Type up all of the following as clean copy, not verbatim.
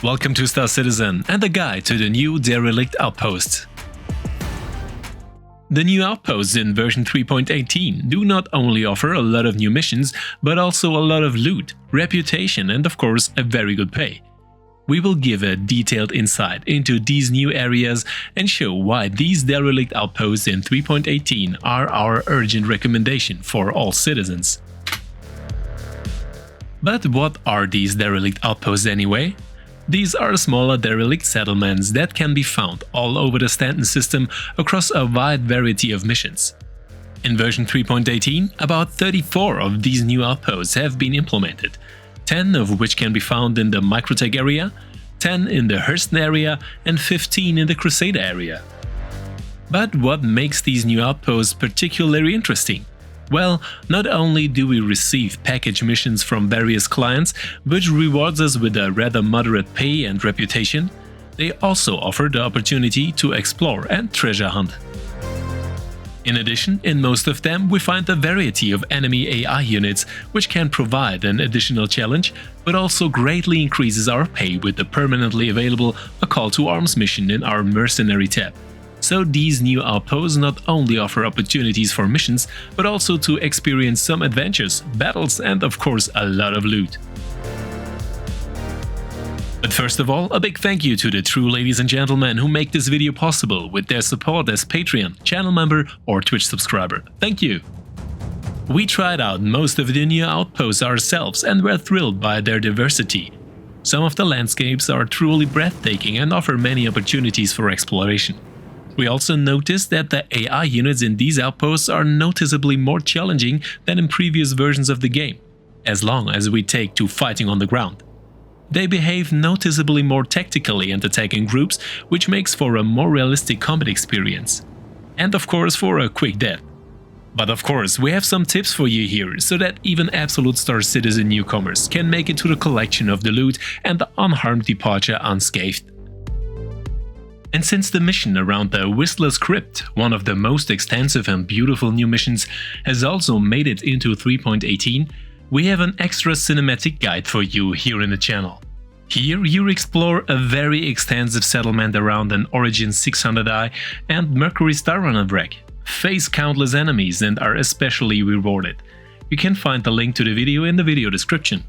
Welcome to Star Citizen and the guide to the new Derelict Outposts. The new outposts in version 3.18 do not only offer a lot of new missions, but also a lot of loot, reputation and of course a very good pay. We will give a detailed insight into these new areas and show why these Derelict Outposts in 3.18 are our urgent recommendation for all citizens. But what are these Derelict Outposts anyway? These are smaller derelict settlements that can be found all over the Stanton system across a wide variety of missions. In version 3.18, about 34 of these new outposts have been implemented, 10 of which can be found in the Microtech area, 10 in the Hurston area and 15 in the Crusader area. But what makes these new outposts particularly interesting? Well, not only do we receive package missions from various clients, which rewards us with a rather moderate pay and reputation, they also offer the opportunity to explore and treasure hunt. In addition, in most of them we find a variety of enemy AI units, which can provide an additional challenge, but also greatly increases our pay with the permanently available A Call to Arms mission in our Mercenary tab. So these new outposts not only offer opportunities for missions, but also to experience some adventures, battles and of course a lot of loot. But first of all, a big thank you to the true ladies and gentlemen who make this video possible with their support as Patreon, channel member or Twitch subscriber. Thank you! We tried out most of the new outposts ourselves and were thrilled by their diversity. Some of the landscapes are truly breathtaking and offer many opportunities for exploration. We also noticed that the AI units in these outposts are noticeably more challenging than in previous versions of the game, as long as we take to fighting on the ground. They behave noticeably more tactically and attack in groups, which makes for a more realistic combat experience. And of course for a quick death. But of course we have some tips for you here, so that even absolute Star Citizen newcomers can make it to the collection of the loot and the unharmed departure unscathed. And since the mission around the Whistler's Crypt, one of the most extensive and beautiful new missions, has also made it into 3.18, we have an extra cinematic guide for you here in the channel. Here you explore a very extensive settlement around an Origin 600i and Mercury Starrunner wreck, face countless enemies and are especially rewarded. You can find the link to the video in the video description.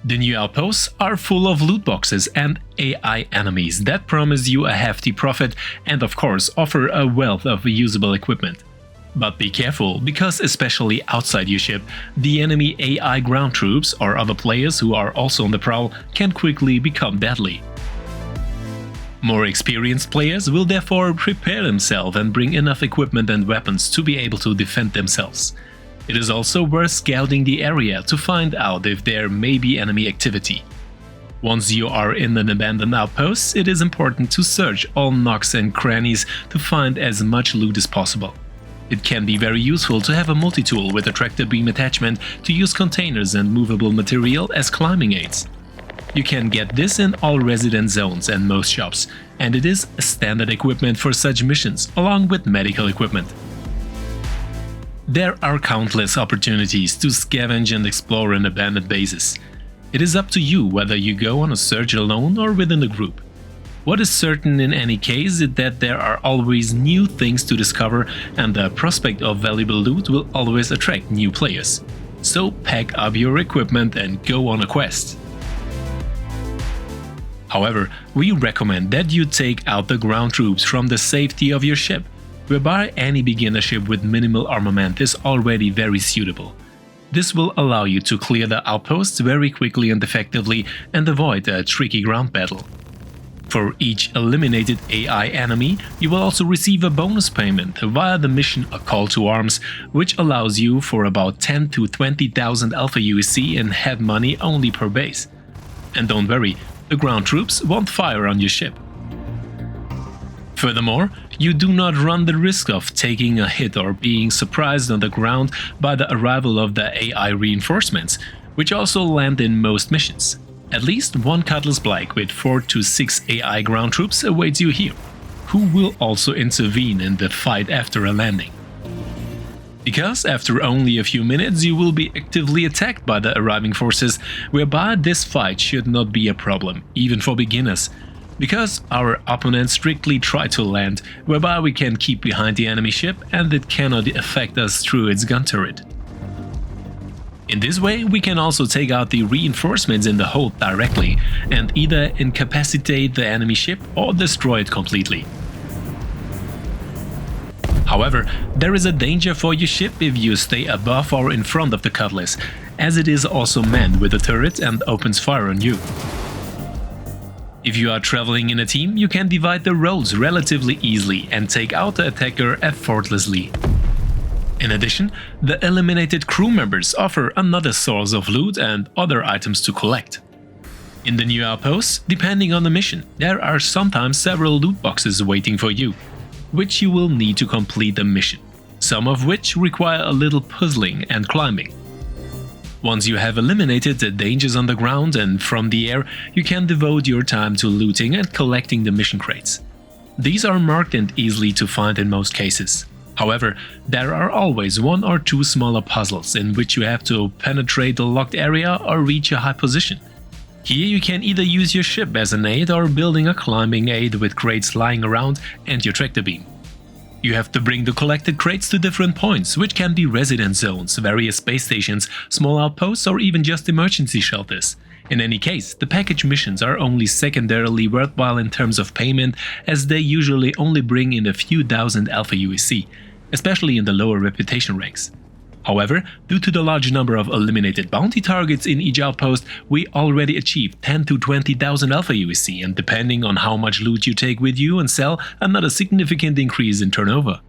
The new outposts are full of loot boxes and AI enemies that promise you a hefty profit and of course offer a wealth of usable equipment. But be careful, because especially outside your ship, the enemy AI ground troops or other players who are also on the prowl can quickly become deadly. More experienced players will therefore prepare themselves and bring enough equipment and weapons to be able to defend themselves. It is also worth scouting the area to find out if there may be enemy activity. Once you are in an abandoned outpost, it is important to search all nooks and crannies to find as much loot as possible. It can be very useful to have a multi-tool with a tractor beam attachment to use containers and movable material as climbing aids. You can get this in all resident zones and most shops, and it is standard equipment for such missions, along with medical equipment. There are countless opportunities to scavenge and explore in abandoned bases. It is up to you whether you go on a search alone or within a group. What is certain in any case is that there are always new things to discover, and the prospect of valuable loot will always attract new players. So pack up your equipment and go on a quest. However, we recommend that you take out the ground troops from the safety of your ship, whereby any beginner ship with minimal armament is already very suitable. This will allow you to clear the outposts very quickly and effectively and avoid a tricky ground battle. For each eliminated AI enemy, you will also receive a bonus payment via the mission A Call to Arms, which allows you for about 10 to 20,000 Alpha USC in head money only per base. And don't worry, the ground troops won't fire on your ship. Furthermore, you do not run the risk of taking a hit or being surprised on the ground by the arrival of the AI reinforcements, which also land in most missions. At least one Cutlass Blake with 4 to 6 AI ground troops awaits you here, who will also intervene in the fight after a landing. Because after only a few minutes you will be actively attacked by the arriving forces, whereby this fight should not be a problem, even for beginners. Because our opponents strictly try to land, whereby we can keep behind the enemy ship and it cannot affect us through its gun turret. In this way, we can also take out the reinforcements in the hold directly and either incapacitate the enemy ship or destroy it completely. However, there is a danger for your ship if you stay above or in front of the cutlass, as it is also manned with a turret and opens fire on you. If you are traveling in a team, you can divide the roles relatively easily and take out the attacker effortlessly. In addition, the eliminated crew members offer another source of loot and other items to collect. In the new outposts, depending on the mission, there are sometimes several loot boxes waiting for you, which you will need to complete the mission, some of which require a little puzzling and climbing. Once you have eliminated the dangers on the ground and from the air, you can devote your time to looting and collecting the mission crates. These are marked and easily to find in most cases. However, there are always one or two smaller puzzles in which you have to penetrate the locked area or reach a high position. Here you can either use your ship as an aid or building a climbing aid with crates lying around and your tractor beam. You have to bring the collected crates to different points, which can be residence zones, various space stations, small outposts or even just emergency shelters. In any case, the package missions are only secondarily worthwhile in terms of payment, as they usually only bring in a few thousand Alpha UEC, especially in the lower reputation ranks. However, due to the large number of eliminated bounty targets in each outpost, we already achieved 10 to 20,000 Alpha UEC, and depending on how much loot you take with you and sell, another significant increase in turnover.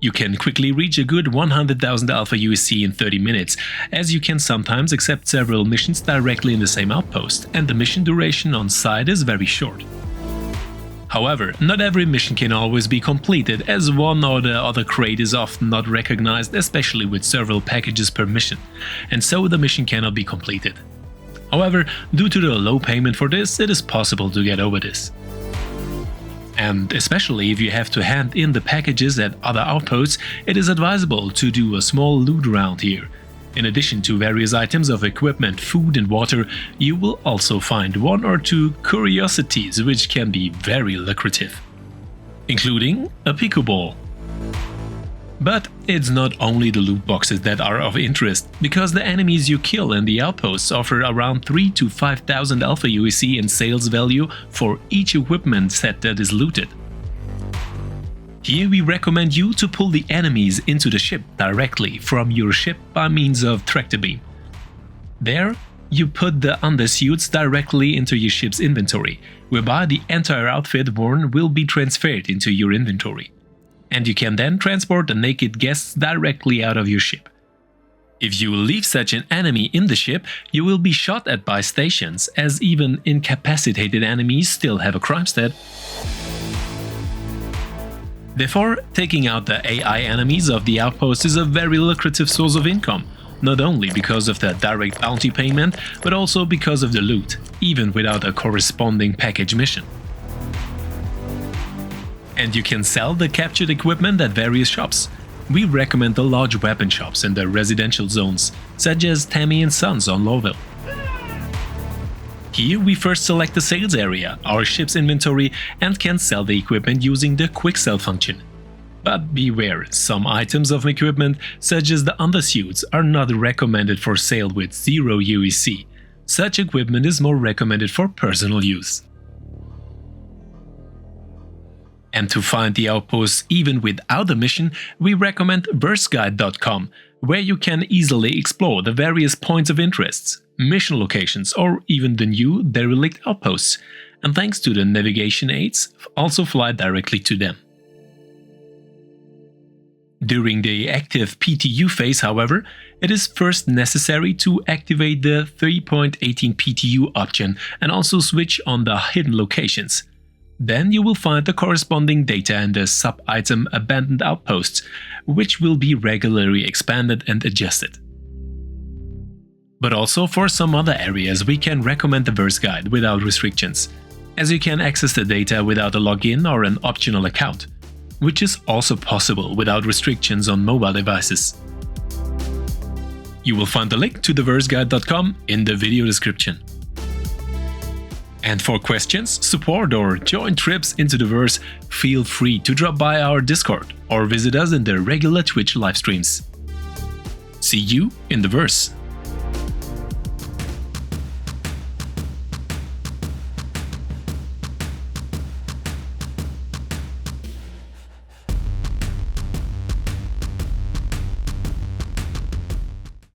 You can quickly reach a good 100,000 Alpha UEC in 30 minutes, as you can sometimes accept several missions directly in the same outpost, and the mission duration on site is very short. However, not every mission can always be completed, as one or the other crate is often not recognized, especially with several packages per mission, and so the mission cannot be completed. However, due to the low payment for this, it is possible to get over this. And especially if you have to hand in the packages at other outposts, it is advisable to do a small loot round here. In addition to various items of equipment, food and water, you will also find one or two curiosities which can be very lucrative, including a Picoball. But it's not only the loot boxes that are of interest, because the enemies you kill in the outposts offer around 3 to 5,000 Alpha UEC in sales value for each equipment set that is looted. Here we recommend you to pull the enemies into the ship directly from your ship by means of tractor beam. There, you put the undersuits directly into your ship's inventory, whereby the entire outfit worn will be transferred into your inventory. And you can then transport the naked guests directly out of your ship. If you leave such an enemy in the ship, you will be shot at by stations, as even incapacitated enemies still have a crime stat. Therefore, taking out the AI enemies of the outpost is a very lucrative source of income, not only because of the direct bounty payment, but also because of the loot, even without a corresponding package mission. And you can sell the captured equipment at various shops. We recommend the large weapon shops in the residential zones, such as Tammy & Sons on Lowville. Here we first select the sales area, our ship's inventory, and can sell the equipment using the quick sell function. But beware, some items of equipment, such as the undersuits, are not recommended for sale with 0 UEC. Such equipment is more recommended for personal use. And to find the outposts even without a mission, we recommend verseguide.com, where you can easily explore the various points of interest, mission locations, or even the new Derelict Outposts, and thanks to the navigation aids, also fly directly to them. During the active PTU phase, however, it is first necessary to activate the 3.18 PTU option and also switch on the hidden locations. Then you will find the corresponding data in the sub-item Abandoned Outposts, which will be regularly expanded and adjusted. But also for some other areas we can recommend the Verse Guide without restrictions, as you can access the data without a login or an optional account. which is also possible without restrictions on mobile devices. You will find the link to theverseguide.com in the video description. And for questions, support, or joint trips into the verse, feel free to drop by our Discord or visit us in the regular Twitch live streams. See you in the verse.